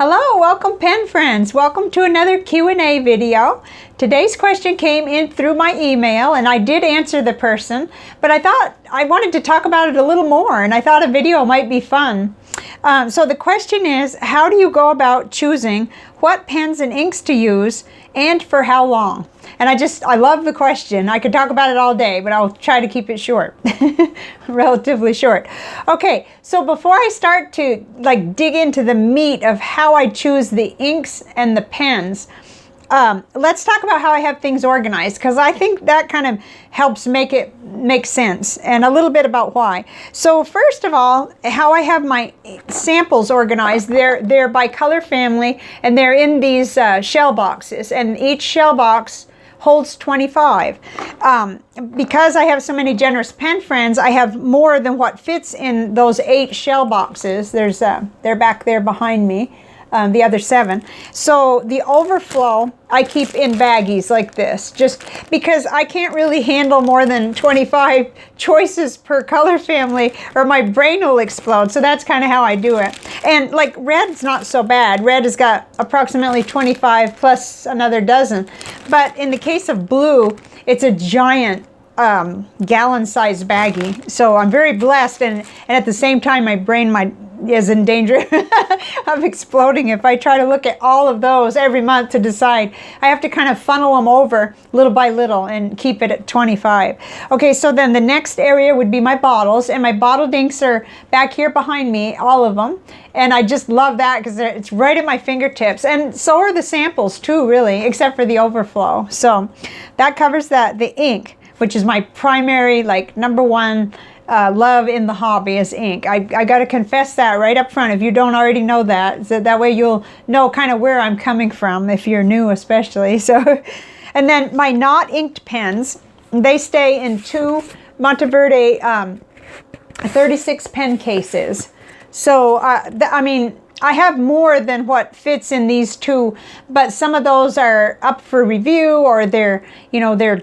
Hello, welcome pen friends. Welcome to another Q&A video. Today's question came in through my email and I did answer the person, but I thought I wanted to talk about it a little more and I thought a video might be fun. So the question is, how do you go about choosing what pens and inks to use and for how long? And I love the question. I could talk about it all day, but I'll try to keep it short, relatively short. Okay, so before I start to dig into the meat of how I choose the inks and the pens, let's talk about how I have things organized, because I think that kind of helps make it make sense, and a little bit about why. So first of all, how I have my samples organized, they're by color family, and they're in these shell boxes, and each shell box holds 25. Because I have so many generous pen friends, I have more than what fits in those 8 shell boxes. They're back there behind me. The other 7. So the overflow I keep in baggies like this, just because I can't really handle more than 25 choices per color family or my brain will explode. So that's kind of how I do it. And like red's not so bad. Red has got approximately 25 plus another dozen. But in the case of blue, it's a giant gallon-sized baggie. So I'm very blessed, and at the same time my brain is in danger of exploding if I try to look at all of those every month to decide. I have to kind of funnel them over little by little and keep it at 25. Okay, so then the next area would be my bottles, and my bottled inks are back here behind me, all of them. And I just love that because it's right at my fingertips. And so are the samples too, really, except for the overflow. So that covers that. The ink, which is my primary, number one love in the hobby, is ink. I got to confess that right up front, if you don't already know that. So that way you'll know kind of where I'm coming from, if you're new especially. So, and then my not inked pens, they stay in 2 Monteverde 36 pen cases. So, I mean, I have more than what fits in these 2, but some of those are up for review, or they're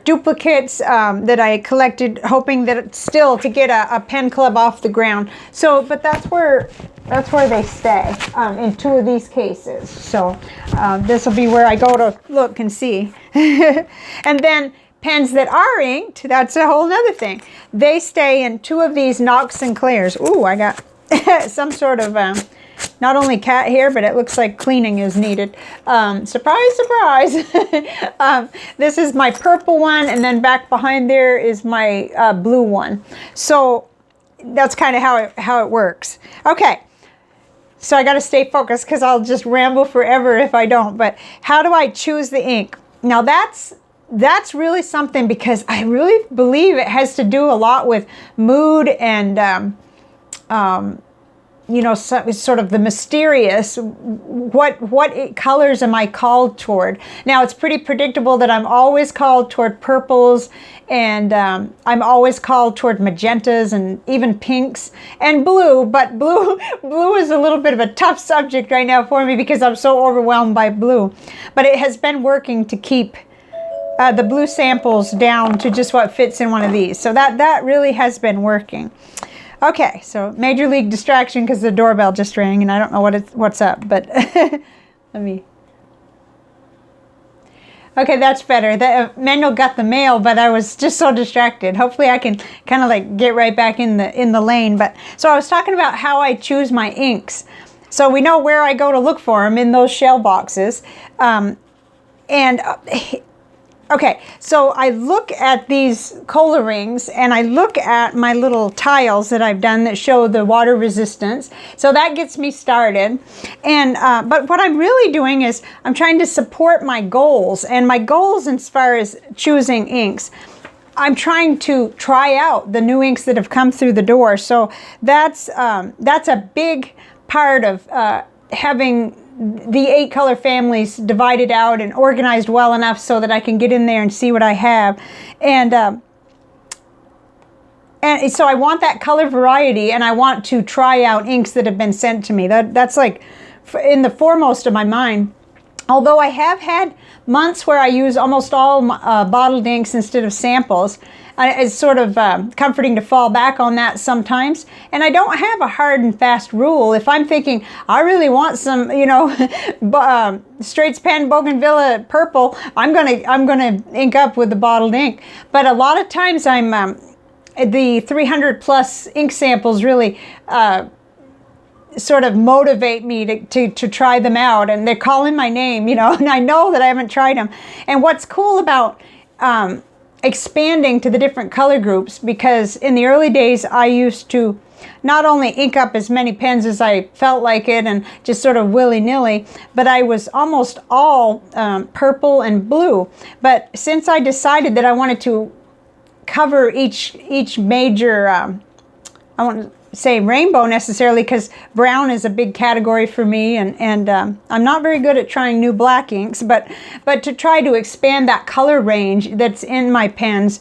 duplicates that I collected, hoping that still to get a pen club off the ground. So, but that's where they stay, in 2 of these cases. So this will be where I go to look and see. And then pens that are inked, that's a whole nother thing. They stay in 2 of these Nock Sinclairs. Ooh, I got some sort of not only cat hair, but it looks like cleaning is needed. Surprise, surprise. This is my purple one, and then back behind there is my blue one. So that's kind of how it works. Okay, so I got to stay focused because I'll just ramble forever if I don't. But how do I choose the ink? Now that's really something, because I really believe it has to do a lot with mood and sort of the mysterious, what colors am I called toward? Now, it's pretty predictable that I'm always called toward purples, and I'm always called toward magentas and even pinks and blue, but blue is a little bit of a tough subject right now for me because I'm so overwhelmed by blue. But it has been working to keep the blue samples down to just what fits in one of these. So that really has been working. Okay, so major league distraction because the doorbell just rang and I don't know what's up, but let me. Okay, that's better. The Manuel got the mail, but I was just so distracted. Hopefully I can kind of get right back in the lane. But so I was talking about how I choose my inks. So we know where I go to look for them, in those shell boxes. Okay, so I look at these cola rings, and I look at my little tiles that I've done that show the water resistance. So that gets me started. And but what I'm really doing is I'm trying to support my goals. And my goals as far as choosing inks, I'm trying to try out the new inks that have come through the door. So that's a big part of having the 8 color families divided out and organized well enough so that I can get in there and see what I have. And so I want that color variety, and I want to try out inks that have been sent to me. That's like in the foremost of my mind. Although I have had months where I use almost all bottled inks instead of samples. It's sort of comforting to fall back on that sometimes. And I don't have a hard and fast rule. If I'm thinking, I really want some, you know, Straits Pen Bougainvillea purple, I'm gonna ink up with the bottled ink. But a lot of times I'm, the 300 plus ink samples really sort of motivate me to try them out, and they're calling my name, you know, and I know that I haven't tried them. And what's cool about expanding to the different color groups, because in the early days I used to not only ink up as many pens as I felt like it and just sort of willy-nilly, but I was almost all purple and blue. But since I decided that I wanted to cover each major, I want to say rainbow necessarily, because brown is a big category for me, and I'm not very good at trying new black inks, but to try to expand that color range that's in my pens,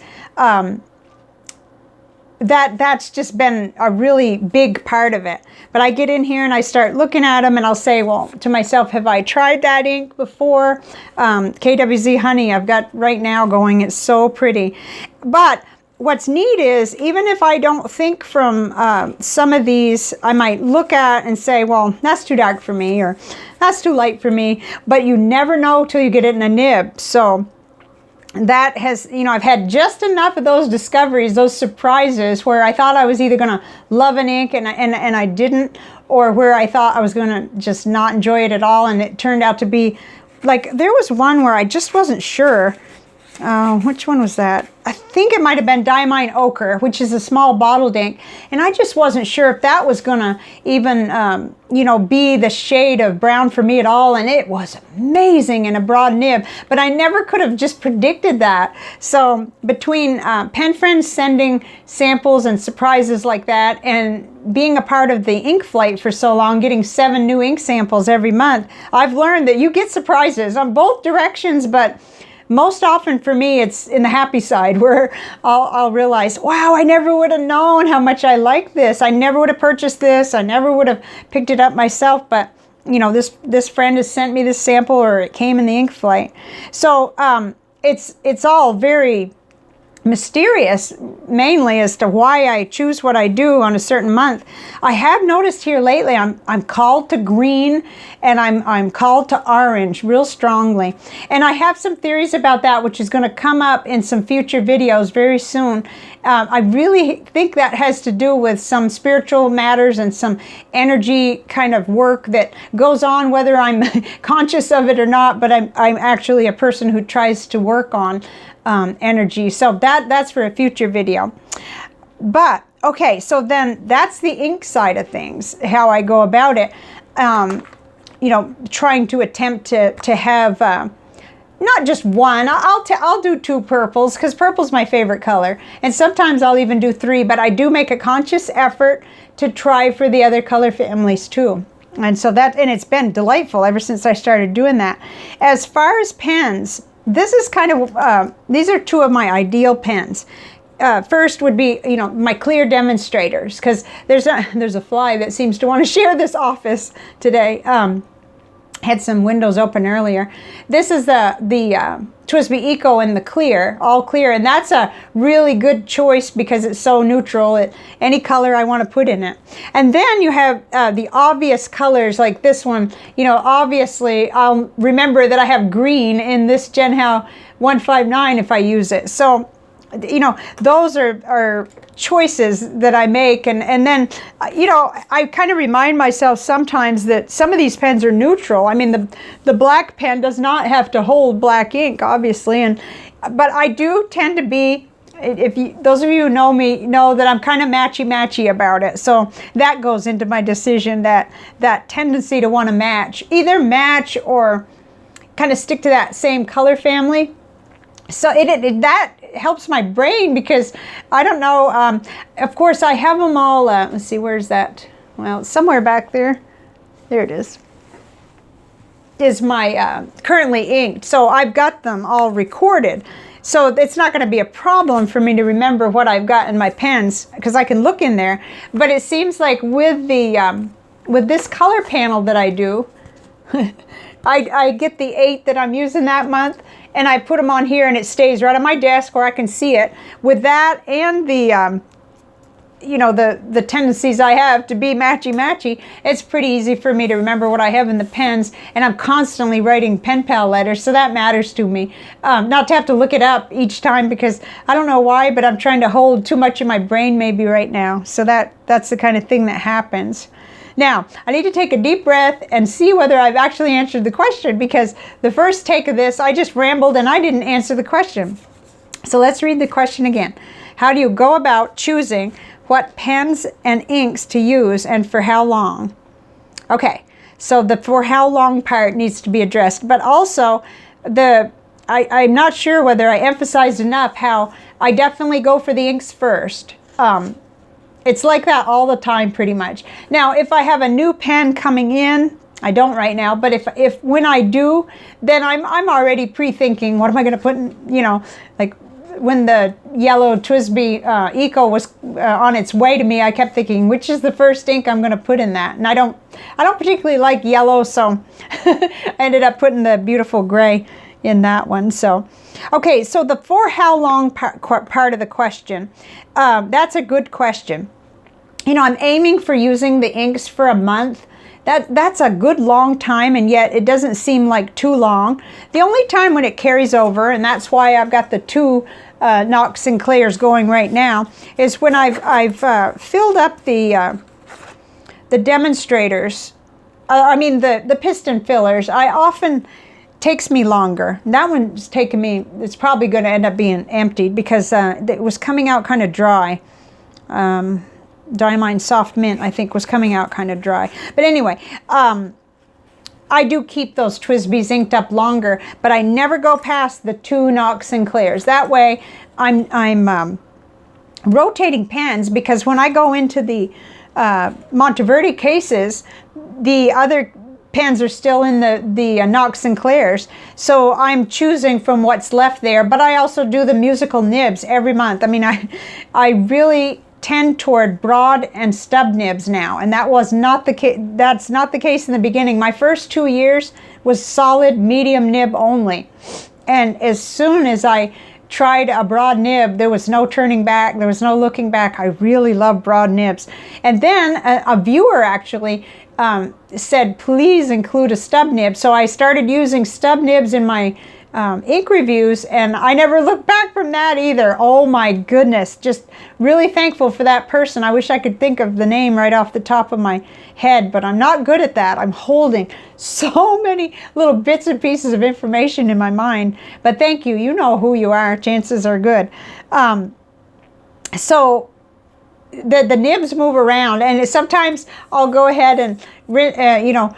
that's just been a really big part of it. But I get in here and I start looking at them, and I'll say, well, to myself, have I tried that ink before? KWZ Honey I've got right now going. It's so pretty. But what's neat is, even if I don't think from some of these, I might look at and say, well, that's too dark for me, or that's too light for me, but you never know till you get it in a nib. So that has, you know, I've had just enough of those discoveries, those surprises, where I thought I was either going to love an ink and I didn't, or where I thought I was going to just not enjoy it at all, and it turned out to be, like, there was one where I just wasn't sure. Which one was that? I think it might have been Diamine Ochre, which is a small bottled ink, and I just wasn't sure if that was gonna even, you know, be the shade of brown for me at all, and it was amazing in a broad nib, but I never could have just predicted that. So between pen friends sending samples and surprises like that, and being a part of the ink flight for so long, getting 7 new ink samples every month, I've learned that you get surprises on both directions, but most often for me, it's in the happy side, where I'll realize, wow, I never would have known how much I like this. I never would have purchased this. I never would have picked it up myself. But, you know, this friend has sent me this sample, or it came in the ink flight. So it's all very mysterious, mainly as to why I choose what I do on a certain month. I have noticed here lately I'm called to green, and I'm called to orange real strongly, and I have some theories about that, which is going to come up in some future videos very soon. I really think that has to do with some spiritual matters and some energy kind of work that goes on, whether I'm conscious of it or not, but I'm actually a person who tries to work on energy. So that's for a future video. But okay, so then that's the ink side of things, how I go about it. You know, trying to attempt to have not just one. I'll do 2 purples, because purple's my favorite color, and sometimes I'll even do 3, but I do make a conscious effort to try for the other color families too. And so and it's been delightful ever since I started doing that. As far as pens, this is kind of, these are 2 of my ideal pens. First would be, you know, my clear demonstrators, because there's a fly that seems to want to share this office today. Had some windows open earlier. This is the TWSBI Eco in the clear, all clear, and that's a really good choice because it's so neutral. Any color I want to put in it. And then you have the obvious colors like this one. You know, obviously I'll remember that I have green in this Genhao 159 if I use it. So, you know, those are choices that I make, and then, you know, I kind of remind myself sometimes that some of these pens are neutral. I mean, the black pen does not have to hold black ink, obviously, but I do tend to be, those of you who know me know that I'm kind of matchy about it. So that goes into my decision, that tendency to want to match, either match or kind of stick to that same color family. So that helps my brain, because I don't know, of course I have them all, let's see, where's that? Well, somewhere back there. There it is my currently inked. So I've got them all recorded. So it's not going to be a problem for me to remember what I've got in my pens, because I can look in there. But it seems like with the with this color panel that I do, I get the 8 that I'm using that month, and I put them on here, and it stays right on my desk where I can see it. With that and the you know, the tendencies I have to be matchy-matchy, it's pretty easy for me to remember what I have in the pens, and I'm constantly writing pen pal letters, so that matters to me. Not to have to look it up each time, because I don't know why, but I'm trying to hold too much in my brain maybe right now, so that's the kind of thing that happens. Now, I need to take a deep breath and see whether I've actually answered the question, because the first take of this, I just rambled and I didn't answer the question. So let's read the question again. How do you go about choosing what pens and inks to use and for how long? Okay, so the for how long part needs to be addressed, but also I'm not sure whether I emphasized enough how I definitely go for the inks first. It's like that all the time pretty much. Now, if I have a new pen coming in, I don't right now, but if when I do, then I'm already pre-thinking, what am I going to put in, you know, like when the yellow TWSBI Eco was on its way to me, I kept thinking, which is the first ink I'm going to put in that? And I don't particularly like yellow, so I ended up putting the beautiful gray in that one. So, okay, so the for how long part of the question, that's a good question. You know, I'm aiming for using the inks for a month. That's a good long time, and yet it doesn't seem like too long. The only time when it carries over, and that's why I've got the 2 Nock Sinclairs going right now, is when I've filled up the demonstrators. I mean the piston fillers. I often takes me longer. That one's taken me. It's probably going to end up being emptied because it was coming out kind of dry. Diamine Soft Mint, I think, was coming out kind of dry. But anyway, I do keep those TWSBIs inked up longer, but I never go past the 2 Nock Sinclairs. That way, I'm rotating pens, because when I go into the Monteverde cases, the other pens are still in the Nock Sinclairs, so I'm choosing from what's left there. But I also do the musical nibs every month. I mean, I really tend toward broad and stub nibs now, and that was not the case. That's not the case in the beginning. My first 2 years was solid medium nib only, and as soon as I tried a broad nib, there was no turning back, there was no looking back. I really love broad nibs. And then a viewer actually said, please include a stub nib, so I started using stub nibs in my ink reviews, and I never looked back from that either. Oh my goodness, just really thankful for that person. I wish I could think of the name right off the top of my head, but I'm not good at that. I'm holding so many little bits and pieces of information in my mind, but thank you. You know who you are. Chances are good. So the nibs move around, and sometimes I'll go ahead and you know,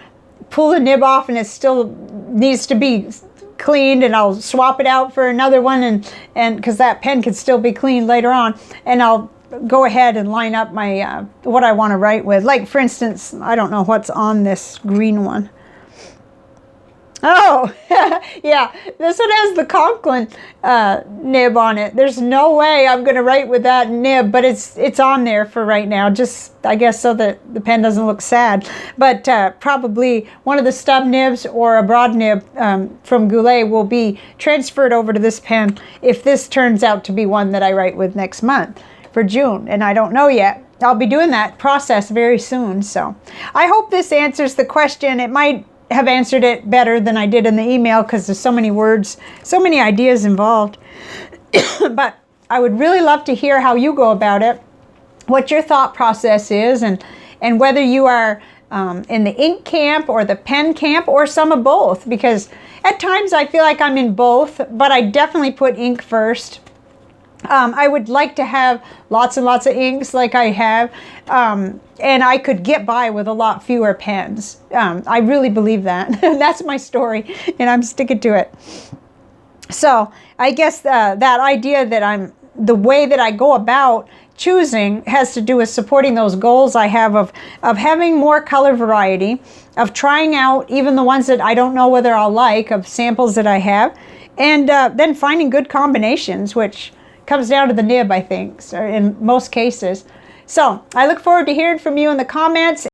pull the nib off and it still needs to be cleaned, and I'll swap it out for another one, and because that pen can still be cleaned later on, and I'll go ahead and line up my what I want to write with. Like, for instance, I don't know what's on this green one. Oh, yeah, this one has the Conklin nib on it. There's no way I'm going to write with that nib, but it's on there for right now, just, I guess, so that the pen doesn't look sad. But probably one of the stub nibs or a broad nib from Goulet will be transferred over to this pen if this turns out to be one that I write with next month for June, and I don't know yet. I'll be doing that process very soon, so I hope this answers the question. It might have answered it better than I did in the email because there's so many words, so many ideas involved. But I would really love to hear how you go about it, what your thought process is, and whether you are in the ink camp or the pen camp or some of both, because at times I feel like I'm in both, but I definitely put ink first. I would like to have lots and lots of inks like I have, and I could get by with a lot fewer pens. I really believe that. That's my story, and I'm sticking to it. So I guess that idea that the way that I go about choosing has to do with supporting those goals I have of having more color variety, of trying out even the ones that I don't know whether I'll like, of samples that I have, and then finding good combinations, which comes down to the nib, I think, so in most cases. So I look forward to hearing from you in the comments.